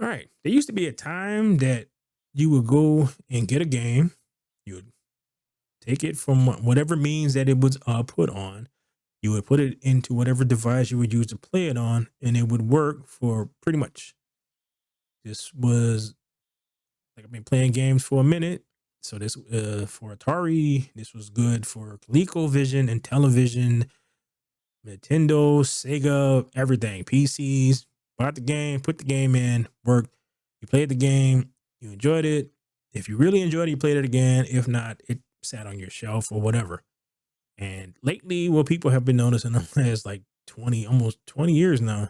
All right. There used to be a time that you would go and get a game. You would take it from whatever means that it was put on. You would put it into whatever device you would use to play it on, and it would work for pretty much. This was like I've been playing games for a minute. So this for Atari, this was good for ColecoVision and television, Nintendo, Sega, everything, PCs. Bought the game, put the game in, worked. You played the game, you enjoyed it. If you really enjoyed it, you played it again. If not, it sat on your shelf or whatever. And lately, what people have been noticing in the last like 20, almost 20 years now,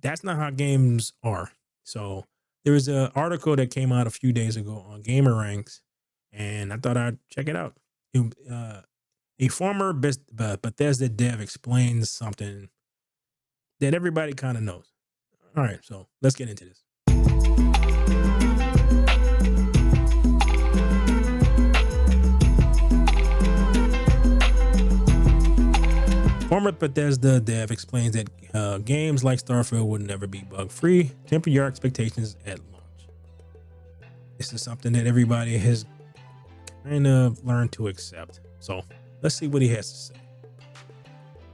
that's not how games are. So there was an article that came out a few days ago on Gamer Ranks, and I thought I'd check it out. A former Bethesda dev explains something that everybody kind of knows. All right, so let's get into this. Former Bethesda dev explains that games like Starfield would never be bug free. Temper your expectations at launch. This is something that everybody has kind of learned to accept. So let's see what he has to say.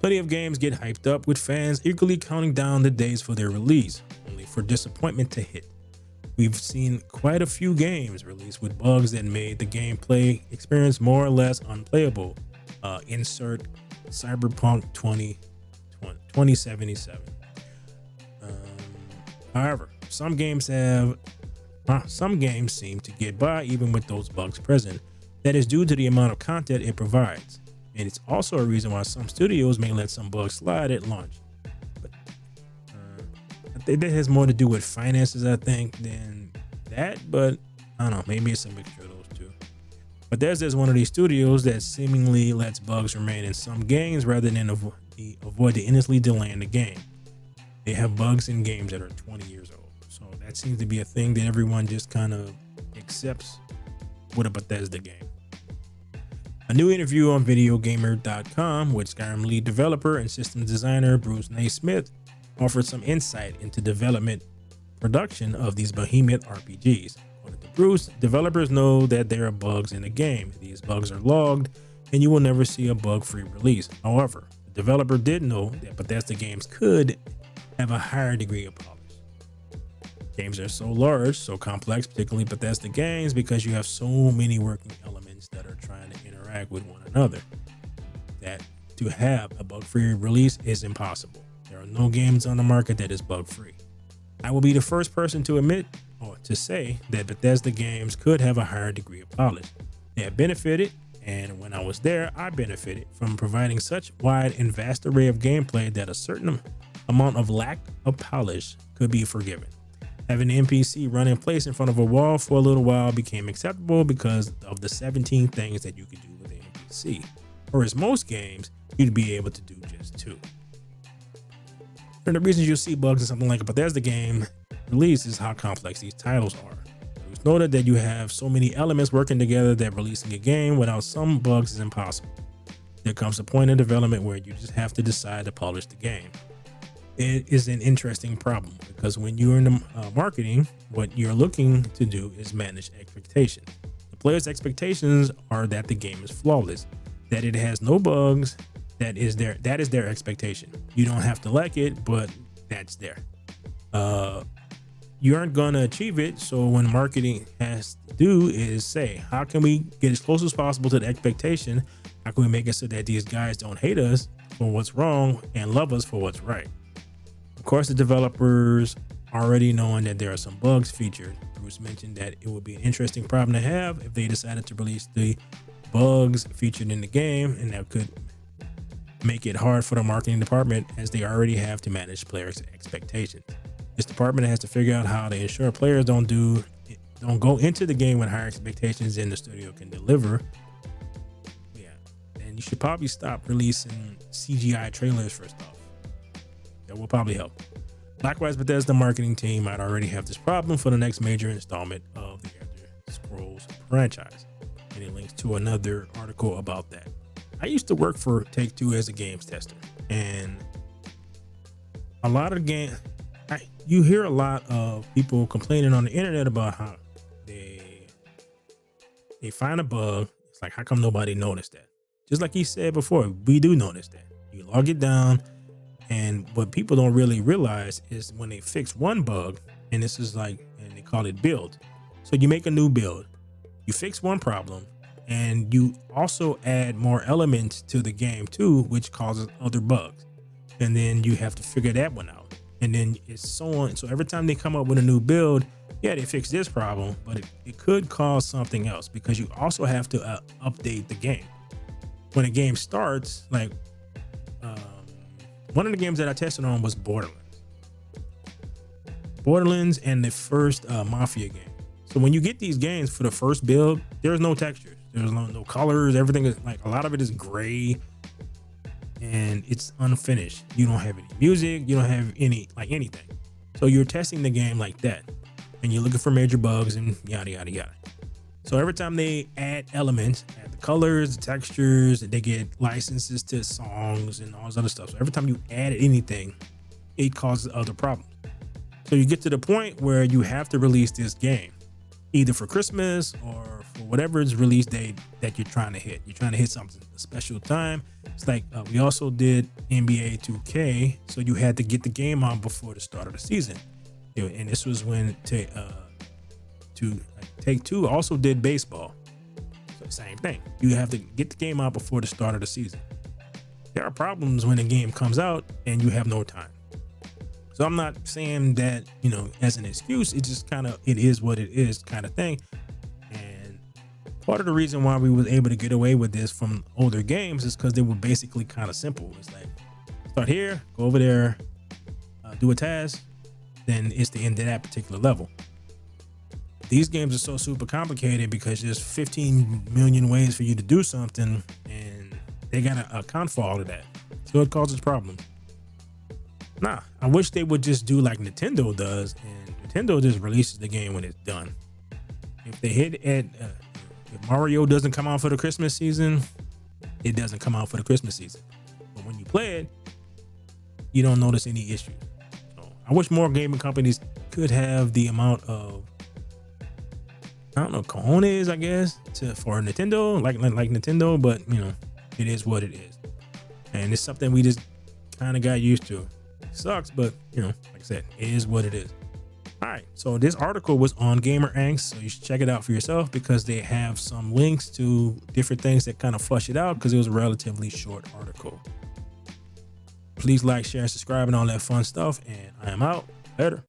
Plenty of games get hyped up with fans eagerly counting down the days for their release, only for disappointment to hit. We've seen quite a few games released with bugs that made the gameplay experience more or less unplayable. Insert Cyberpunk 2077. However, some games seem to get by even with those bugs present. That is due to the amount of content it provides. And it's also a reason why some studios may let some bugs slide at launch. But I think that has more to do with finances, I think, than that. But I don't know, maybe it's a mixture of those two. But there's one of these studios that seemingly lets bugs remain in some games rather than avoid the endlessly delaying the game. They have bugs in games that are 20 years old. So that seems to be a thing that everyone just kind of accepts with a Bethesda game. A new interview on videogamer.com with Skyrim lead developer and systems designer Bruce Naismith offered some insight into development production of these behemoth RPGs. According to Bruce, developers know that there are bugs in the game. These bugs are logged, and you will never see a bug-free release. However, the developer did know that Bethesda games could have a higher degree of polish. Games are so large, so complex, particularly Bethesda games, because you have so many working elements that are trying to interact with one another, that to have a bug-free release is impossible. There are no games on the market that is bug-free. I will be the first person to admit or to say that Bethesda games could have a higher degree of polish. They have benefited, and when I was there, I benefited from providing such wide and vast array of gameplay that a certain amount of lack of polish could be forgiven. Having an NPC run in place in front of a wall for a little while became acceptable because of the 17 things that you could do with an NPC. Whereas most games, you'd be able to do just 2. And the reasons you'll see bugs in something like a Bethesda game release is how complex these titles are. It was noted that you have so many elements working together that releasing a game without some bugs is impossible. There comes a point in development where you just have to decide to polish the game. It is an interesting problem because when you're in the marketing, what you're looking to do is manage expectations. The player's expectations are that the game is flawless, that it has no bugs. That is their expectation. You don't have to like it, but that's there. You aren't gonna achieve it. So when marketing has to do is say, how can we get as close as possible to the expectation? How can we make it so that these guys don't hate us for what's wrong and love us for what's right? Of course, the developers already knowing that there are some bugs featured. Bruce mentioned that it would be an interesting problem to have if they decided to release the bugs featured in the game, and that could make it hard for the marketing department as they already have to manage players' expectations. This department has to figure out how to ensure players don't go into the game with higher expectations than the studio can deliver. Yeah, and you should probably stop releasing CGI trailers for stuff. That will probably help. Likewise, Bethesda marketing team might already have this problem for the next major installment of the Elder Scrolls franchise. And it links to another article about that. I used to work for Take-Two as a games tester, and a lot of You hear a lot of people complaining on the internet about how they find a bug. It's like, how come nobody noticed that? Just like he said before, we do notice that. You log it down, and what people don't really realize is when they fix one bug, and this is like, and they call it build. So you make a new build, you fix one problem, and you also add more elements to the game too, which causes other bugs. And then you have to figure that one out. And then it's so on. So every time they come up with a new build, yeah, they fix this problem, but it could cause something else, because you also have to update the game. When a game starts, like one of the games that I tested on was Borderlands and the first Mafia game. So when you get these games for the first build, there's no textures, there's no colors, everything is like, a lot of it is gray and it's unfinished. You don't have any music, you don't have anything. So you're testing the game like that, and you're looking for major bugs and yada yada yada. So every time they add elements, add the colors, the textures, they get licenses to songs and all this other stuff. So every time you add anything, it causes other problems. So you get to the point where you have to release this game either for Christmas or for whatever is release date that you're trying to hit. You're trying to hit something, a special time. It's like we also did NBA 2K, so you had to get the game out before the start of the season. And this was when Take-Two also did baseball. So same thing. You have to get the game out before the start of the season. There are problems when the game comes out and you have no time. So I'm not saying that, as an excuse. It's just it is what it is kind of thing. And part of the reason why we was able to get away with this from older games is because they were basically kind of simple. It's like, start here, go over there, do a task, then it's the end of that particular level. These games are so super complicated because there's 15 million ways for you to do something, and they gotta account for all of that. So it causes problems. Nah, I wish they would just do like Nintendo does, and Nintendo just releases the game when it's done. If they if Mario doesn't come out for the Christmas season, it doesn't come out for the Christmas season. But when you play it, you don't notice any issues. So I wish more gaming companies could have the amount of, cojones, I guess, for Nintendo, like Nintendo, but it is what it is. And it's something we just kind of got used to. It sucks, but like I said, it is what it is. All right, so this article was on Gamer Angst, so you should check it out for yourself, because they have some links to different things that kind of flush it out, because it was a relatively short article. Please like, share, and subscribe, and all that fun stuff, and I am out. Later.